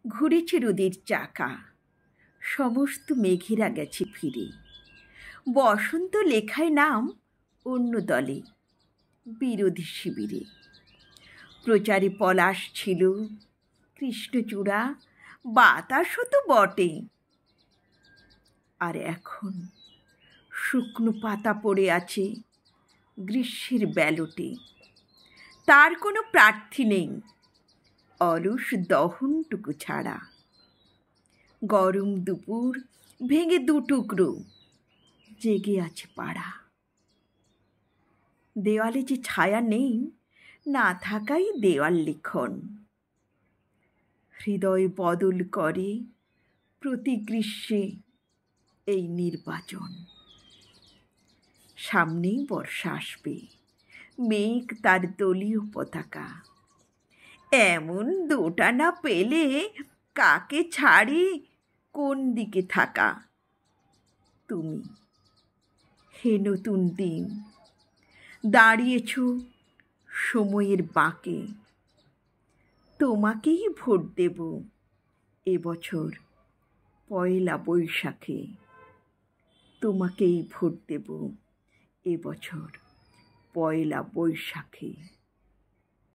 ঘুরেছে রোদের চাকা, সমস্ত মেঘেরা গেছে ফিরে। বসন্ত লেখায় নাম অন্য দলে, বিরোধী শিবিরে। প্রচারে পলাশ ছিল, কৃষ্ণচূড়া, বাতাসও তো বটে। আর এখন শুকনো পাতা পড়ে আছে গ্রীষ্মের ব্যালটে। তার কোনো প্রার্থী নেই, অলস দহনটুকু ছাড়া। গরম দুপুর ভেঙে দুটুকরো, জেগে আছে পাড়া। দেওয়ালে যে ছায়া নেই, না থাকাই দেওয়াল লিখন। হৃদয় বদল করে প্রতি গ্রীষ্মে এই নির্বাচন। সামনেই বর্ষা আসবে, মেঘ তার দলীয় পতাকা। এমন দোটানা পেলে কাকে ছাড়ি কোন দিকে থাকা। তুমি হে নতুন দিন, দাঁড়িয়েছ সময়ের বাঁকে। তোমাকেই ভোট দেব এবছর পয়লা বৈশাখে। তোমাকেই ভোট দেব এবছর পয়লা বৈশাখে।